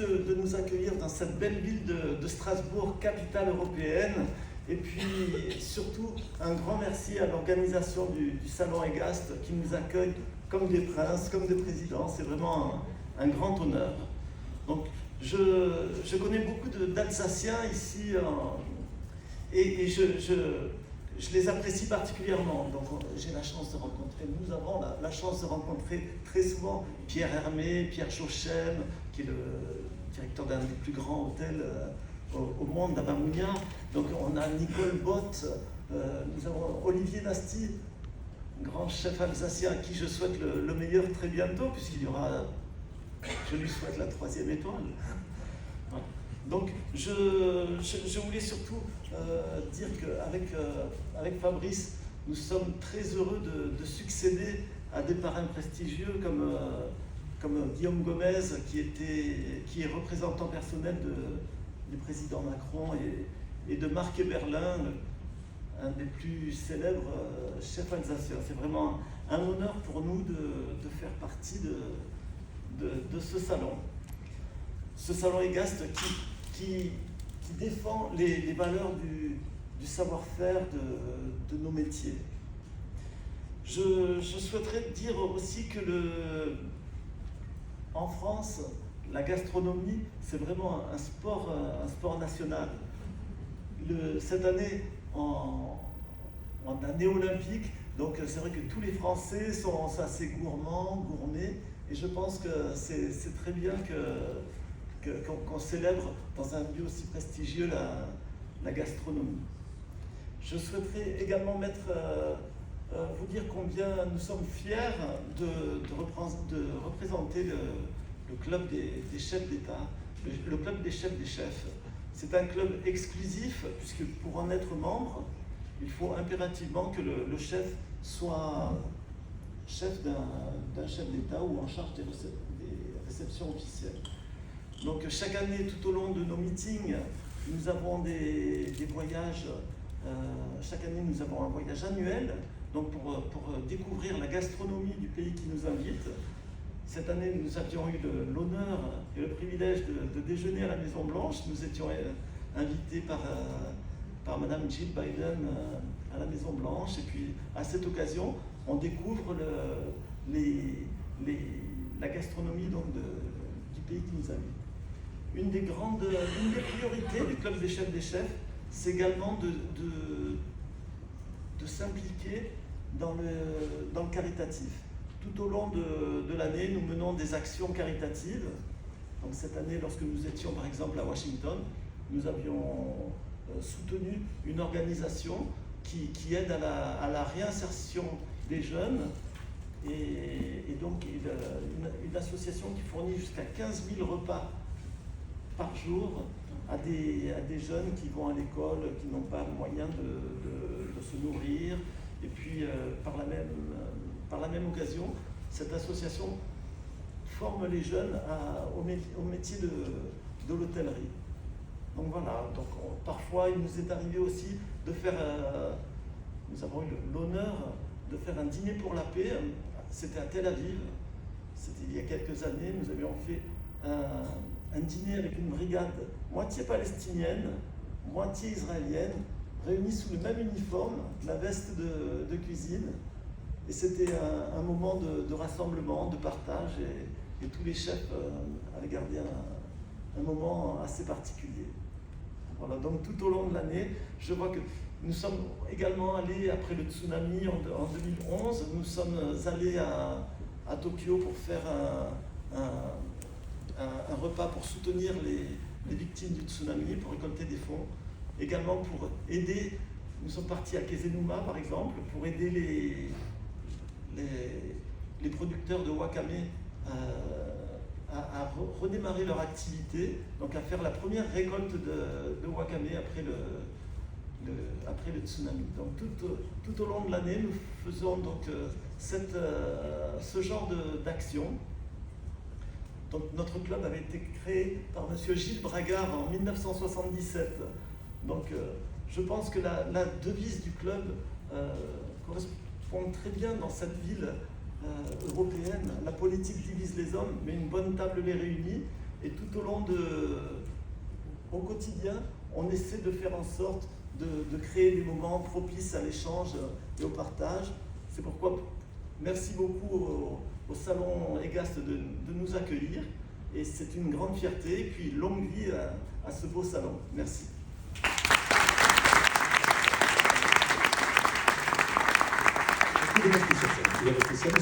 de nous accueillir dans cette belle ville de Strasbourg, capitale européenne. Et puis surtout, un grand merci à l'organisation du Salon EGAST qui nous accueille comme des princes, comme des présidents. C'est vraiment un grand honneur. Donc, je connais beaucoup d'Alsaciens ici et je les apprécie particulièrement. Donc, j'ai la chance de rencontrer, nous avons la chance de rencontrer très souvent Pierre Hermé, Pierre Chauchem, qui est le directeur d'un des plus grands hôtels au monde, à Bamounia. Donc, on a Nicole Bott, nous avons Olivier Nasty, grand chef alsacien à qui je souhaite le meilleur très bientôt, puisqu'il y aura, je lui souhaite la 3e étoile. Voilà. Donc, je voulais surtout dire qu'avec Fabrice, nous sommes très heureux de succéder à des parrains prestigieux comme Guillaume Gomez, qui est représentant personnel du président Macron, et de Marc Eberlin, un des plus célèbres chefs alsaciens. C'est vraiment un honneur pour nous de faire partie de ce salon. Ce salon EGAST qui défend les valeurs du savoir-faire de nos métiers. Je souhaiterais dire aussi que en France, la gastronomie, c'est vraiment un sport national. Cette année, en année olympique, donc c'est vrai que tous les Français sont assez gourmets, et je pense que c'est très bien qu'on célèbre dans un lieu aussi prestigieux la gastronomie. Je souhaiterais également vous dire combien nous sommes fiers de représenter le club des chefs d'État, le club des chefs des chefs. C'est un club exclusif, puisque pour en être membre, il faut impérativement que le chef soit chef d'un chef d'État ou en charge des réceptions officielles. Donc chaque année, tout au long de nos meetings, nous avons des voyages. Chaque année, nous avons un voyage annuel, donc pour découvrir la gastronomie du pays qui nous invite. Cette année, nous avions eu l'honneur et le privilège de déjeuner à la Maison Blanche. Nous étions invités par Madame Jill Biden à la Maison Blanche. Et puis, à cette occasion, on découvre la gastronomie donc, du pays qui nous invite. Une des priorités du Club des chefs, c'est également de s'impliquer dans le caritatif. Tout au long de l'année, nous menons des actions caritatives. Donc cette année, lorsque nous étions par exemple à Washington, nous avions soutenu une organisation qui aide à la réinsertion des jeunes, et donc une association qui fournit jusqu'à 15 000 repas par jour à des jeunes qui vont à l'école, qui n'ont pas moyen de se nourrir. Et puis par la même occasion, cette association forme les jeunes au métier de l'hôtellerie. Donc voilà, parfois il nous est arrivé aussi de faire, nous avons eu l'honneur de faire un dîner pour la paix. C'était à Tel Aviv, c'était il y a quelques années. Nous avions fait un dîner avec une brigade moitié palestinienne, moitié israélienne, réunis sous le même uniforme, la veste de cuisine. Et c'était un moment de rassemblement, de partage, et tous les chefs avaient gardé un moment assez particulier. Voilà, donc tout au long de l'année, je vois que nous sommes également allés, après le tsunami en 2011, nous sommes allés à Tokyo pour faire un repas pour soutenir les victimes du tsunami, pour récolter des fonds. Également pour aider, nous sommes partis à Kezenuma par exemple, pour aider les producteurs de wakame à redémarrer leur activité, donc à faire la première récolte de wakame après le tsunami. Donc tout au long de l'année, nous faisons donc ce genre d'action. Donc notre club avait été créé par M. Gilles Bragard en 1977. Donc je pense que la devise du club correspond très bien dans cette ville européenne. La politique divise les hommes, mais une bonne table les réunit. Et tout au long au quotidien, on essaie de faire en sorte de créer des moments propices à l'échange et au partage. C'est pourquoi merci beaucoup au Salon EGAST de nous accueillir. Et c'est une grande fierté. Et puis longue vie à ce beau salon. Merci. Il est resté sur scène.